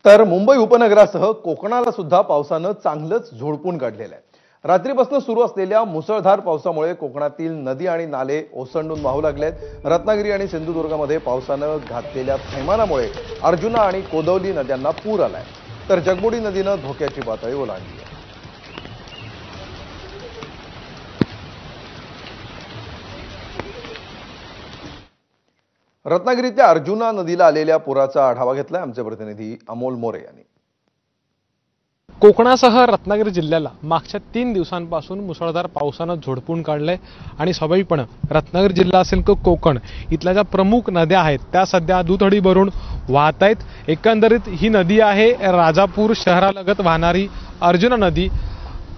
तर मुंबई उपनगरासह कोकणाला सुद्धा पावसानं चांगलंच झोडपून काढलेलं आहे। रात्रीपासून सुरू असलेल्या मुसळधार पावसामुळे कोकणातील नदी आणि नाले ओसंडून वाहू लागलेत। रत्नागिरी आणि सिंधुदुर्गमध्ये पावसानं घातलेल्या थैमानामुळे अर्जुना आणि कोदवली नद्यांना पूर आलाय, तर जगबुडी नदीनं धोक्याची पातळी ओलांडली आहे। रत्नागिरीतल्या अर्जुना नदीला आलेल्या पुराचा आढावा घेतलाय आमचे प्रतिनिधी अमोल मोरे यांनी। कोकणासह रत्नागिरी जिल्ह्याला मागच्या 3 दिवसांपासून मुसळधार पावसानं झोडपून काढलंय आणि स्वाभाविकपणे रत्नागिरी जिल्हा असेल की कोकण इथल्या ज्या प्रमुख नद्या आहेत त्या सध्या दुथडी भरून वाहत आहेत। एकंदरीत ही नदी आहे राजापूर शहरालगत वाहणारी अर्जुना नदी।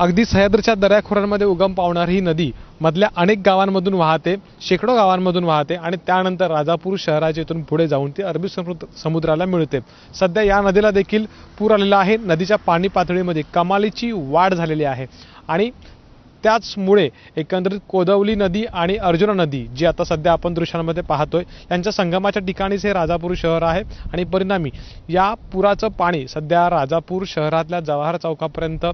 अगदी सह्याद्रीच्या दऱ्याखोऱ्यांमध्ये उगम पावणारी ही नदी मधल्या अनेक गावांमधून वाहते, शेकडो गावांमधून वाहते आणि त्यानंतर राजापूर शहराच्या इथून पुढे जाऊन ती अरबी समुद्राला मिळते। सध्या या नदीला देखील पूर आलेला आहे। नदीच्या पाणी पातळीमध्ये कमालीची वाढ झालेली आहे आणि त्याचमुळे एकंदरीत कोदवली नदी आणि अर्जुना नदी जी आता सध्या आपण दृश्यांमध्ये पाहतोय यांच्या संगमाच्या ठिकाणीच हे राजापूर शहर आहे आणि परिणामी या पुराचं पाणी सध्या राजापूर शहरातल्या जवाहर चौकापर्यंत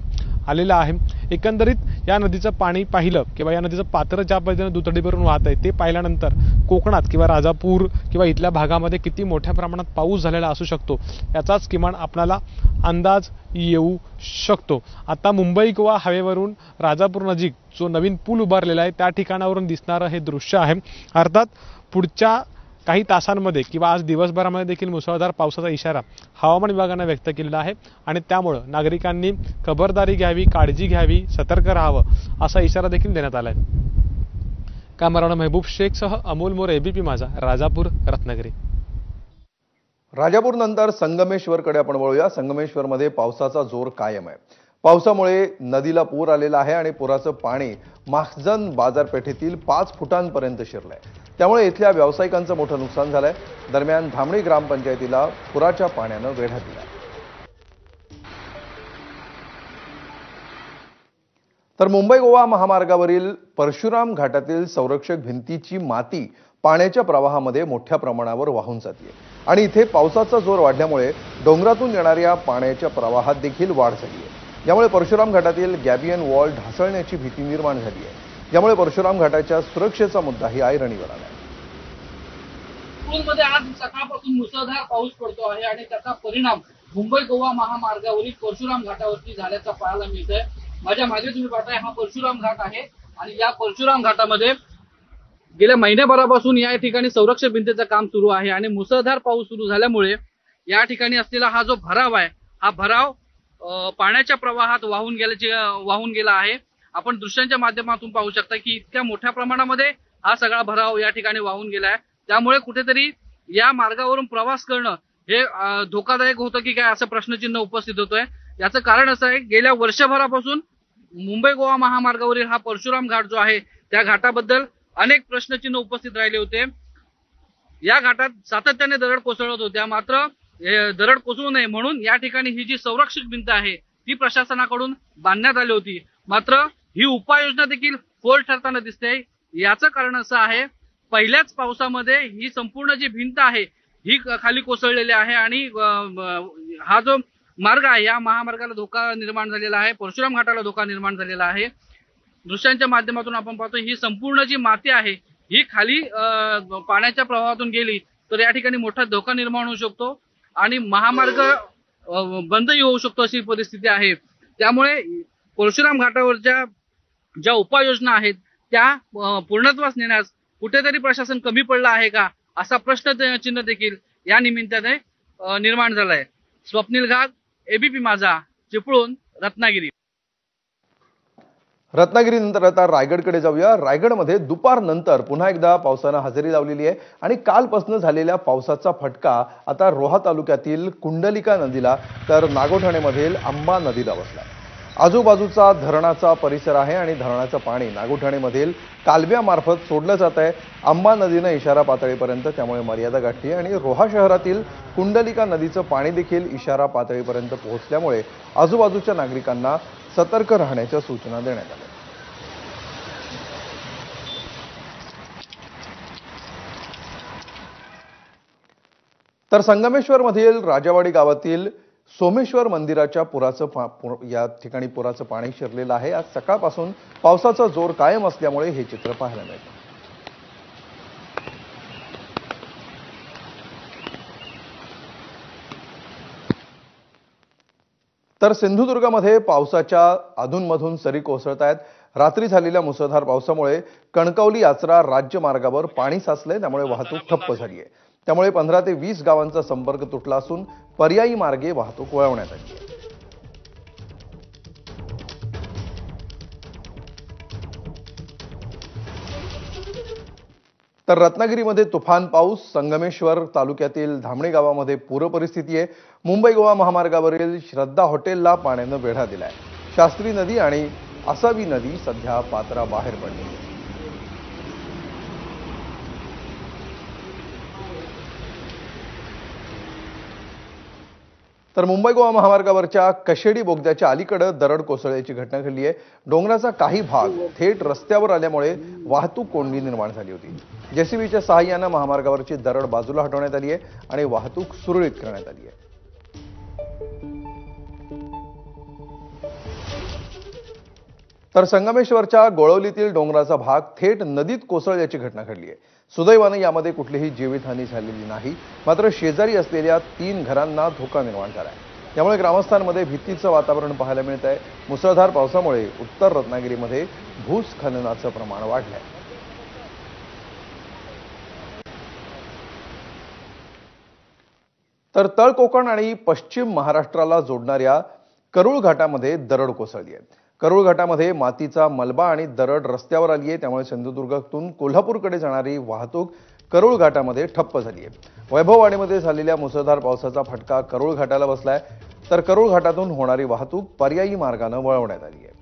आलेलं आहे। एकंदरीत या नदीचं पाणी पाहिलं किंवा या नदीचं पात्र ज्या पद्धतीने दुथडी भरून वाहत आहे ते पाहिल्यानंतर कोकणात किंवा राजापूर किंवा इथल्या भागामध्ये किती मोठ्या प्रमाणात पाऊस झालेला असू शकतो याचाच किमान आपल्याला अंदाज येऊ शकतो। आता मुंबई गोवा हायवेवरून राजापूर नजीक जो नवीन पूल उभारलेला आहे त्या ठिकाणावरून दिसणारं हे दृश्य आहे। अर्थात पुढच्या काही तासांमध्ये किंवा आज दिवसभरामध्ये देखील मुसळधार पावसाचा इशारा हवामान विभागाने व्यक्त केलेला आहे आणि त्यामुळे नागरिकांनी खबरदारी घ्यावी, काळजी घ्यावी, सतर्क राहावं असा इशारा देखील देण्यात आलाय। कॅमेरामॅन महबूब शेखसह अमोल मोरे, एबीपी माझा, राजापूर, रत्नागिरी। राजापूर नंतर संगमेश्वरकडे आपण वळूया। संगमेश्वरमध्ये पावसाचा जोर कायम आहे। पावसामुळे नदीला पूर आलेला आहे आणि पुराचं पाणी महाजन बाजारपेठेतील 5 फुटांपर्यंत शिरलंय, त्यामुळे इथल्या व्यावसायिकांचं मोठं नुकसान झालंय। दरम्यान धामणी ग्रामपंचायतीला पुराच्या पाण्यानं वेढा दिला। तर मुंबई गोवा महामार्गावरील परशुराम घाटातील संरक्षक भिंतीची माती पाण्याच्या प्रवाहामध्ये मोठ्या प्रमाणावर वाहून जाते आणि इथे पावसाचा जोर वाढल्यामुळे डोंगरातून येणाऱ्या पाण्याच्या प्रवाहात देखील वाढ झाली आहे। यामुळे परशुराम घाटातील गॅबियन वॉल ढासळण्याची भीती निर्माण झाली आहे, यामुळे परशुराम घाटाच्या सुरक्षेचा मुद्दाही ऐरणीवर आला आहे। पूरमध्ये आज सकाळपासून मुसळधार पाऊस पडतो आहे आणि त्याचा परिणाम मुंबई गोवा महामार्गावरील परशुराम घाटावरती झाल्याचा पाहायला मिळतोय। माझ्या मागे तुम्ही पाहताय हा परशुराम घाट आहे आणि या परशुराम घाटामध्ये गेल्या महिन्याभरापासून या ठिकाणी संरक्षक भिंतीचं काम सुरू आहे आणि मुसळधार पाऊस सुरू झाल्यामुळे या ठिकाणी असलेला हा जो भराव आहे हा भराव पाण्याच्या प्रवाहात वाहून गेला आहे। आपण दृश्यांच्या माध्यमातून पाहू शकता की इतक्या मोठ्या प्रमाणामध्ये हा सगळा भराव या ठिकाणी वाहून गेला आहे, त्यामुळे कुठेतरी या मार्गावरून प्रवास करणं हे धोकादायक होतं की काय असं प्रश्नचिन्ह उपस्थित होतोय। याचं कारण असं आहे, गेल्या वर्षभरापासून मुंबई गोवा महामार्गावरील हा परशुराम घाट जो आहे त्या घाटाबद्दल अनेक प्रश्नचिन्ह उपस्थित राहिले होते। या घाटात सातत्याने दरड कोसळत होत्या, मात्र दरड कोसळू नये म्हणून या ठिकाणी ही जी संरक्षक भिंत आहे ती प्रशासनाकडून बांधण्यात आली होती, मात्र ही उपाययोजना देखील फोल ठरताना दिसते। याचं कारण असं आहे, पहिल्याच पावसामध्ये ही संपूर्ण जी भिंत आहे ही खाली कोसळलेली आहे आणि हा जो मार्ग आहे या महामार्गाला धोका निर्माण झालेला आहे, परशुराम घाटाला धोका निर्माण झालेला आहे। दृश्यांच्या माध्यमातून आपण पाहतो ही संपूर्ण जी माती आहे ही खाली पाण्याच्या प्रवाहातून गेली तर या ठिकाणी मोठा धोका निर्माण होऊ शकतो आणि महामार्ग बंदही होऊ शकतो अशी परिस्थिती आहे। त्यामुळे परशुराम घाटावरच्या ज्या उपाययोजना आहेत त्या पूर्णत्वास नेण्यास कुठेतरी प्रशासन कमी पडलं आहे का असा प्रश्नचिन्ह देखील या निमित्ताने निर्माण झालाय। स्वप्नील घाग, एबीपी माझा, चिपळूण, रत्नागिरी। रत्नागिरीनंतर आता रायगडकडे जाऊया। रायगडमध्ये दुपारनंतर पुन्हा एकदा पावसानं हजेरी लावलेली आहे आणि कालपासून झालेल्या पावसाचा फटका आता रोहा तालुक्यातील कुंडलिका नदीला तर नागोठणेमधील अंबा नदीला बसला। आजूबाजूचा धरणाचा परिसर आहे आणि धरणाचं पाणी नागोठणेमधील कालव्यामार्फत सोडलं जात आहे। अंबा नदीनं इशारा पातळीपर्यंत त्यामुळे मर्यादा गाठली आणि रोहा शहरातील कुंडलिका नदीचं पाणी देखील इशारा पातळीपर्यंत पोहोचल्यामुळे आजूबाजूच्या नागरिकांना सतर्क राहण्याच्या सूचना देण्यात आल्या। तर संगमेश्वर मधील राजावाडी गावातील सोमेश्वर मंदिराच्या या ठिकाणी पुराचं पाणी शिरलेलं आहे। आज सकाळपासून पावसाचा जोर कायम असल्यामुळे हे चित्र पाहायला मिळतं। तर सिंधुदुर्गमध्ये पावसाच्या अधूनमधून सरी कोसळत आहेत। रात्री झालेल्या मुसळधार पावसामुळे कणकवली आचरा राज्य मार्गावर पाणी साचले, त्यामुळे वाहतूक ठप्प झाली आहे। त्यामुळे 15 ते 20 गावांचा संपर्क तुटला असून पर्यायी मार्गे वाहतूक वळवण्यात आली आहे। तर रत्नागिरीमध्ये तुफान पाऊस, संगमेश्वर तालुक्यातील धामणे गावामध्ये पूर परिस्थिती आहे। मुंबई गोवा महामार्गावरील श्रद्धा हॉटेलला पाण्यानं वेढा दिलाय। शास्त्री नदी आणि आसावी नदी सध्या पात्राबाहेर पडली आहे। तर मुंबई गोवा महामार्गावरच्या कशेडी बोगद्याच्या अलीकडे दरड कोसळल्याची घटना घडली आहे। डोंगराचा काही भाग थेट रस्त्यावर आल्यामुळे वाहतूक कोंडी निर्माण झाली होती। जेसीबीच्या सहाय्याने महामार्गावरची दरड बाजूला हटवण्यात आली आहे आणि वाहतूक सुरळीत करण्यात आली आहे। तर संगमेश्वरच्या गोळवलीतील डोंगराचा भाग थेट नदीत कोसळल्याची घटना घडली आहे। सुदैवाने यामध्ये कुठलीही जीवितहानी झालेली नाही, मात्र शेजारी असलेल्या 3 घरांना धोका निर्माण झाला आहे। त्यामुळे ग्रामस्थांमध्ये भीतीचं वातावरण पाहायला मिळत आहे। मुसळधार पावसामुळे उत्तर रत्नागिरीमध्ये भूस्खलनाचं प्रमाण वाढलं आहे। तर तळ कोकण आणि पश्चिम महाराष्ट्राला जोडणाऱ्या करूळ घाटामध्ये दरड कोसळली आहे। करूळ घाटामध्ये मातीचा मलबा आणि दरड रस्त्यावर आली आहे, त्यामुळे सिंधुदुर्गातून कोल्हापूरकडे जाणारी वाहतूक करूळ घाटामध्ये ठप्प झाली आहे। वैभववाडीमध्ये झालेल्या मुसळधार पावसाचा फटका करूळ घाटाला बसलाय, तर करूळ घाटातून होणारी वाहतूक पर्यायी मार्गाने वळवण्यात आली आहे।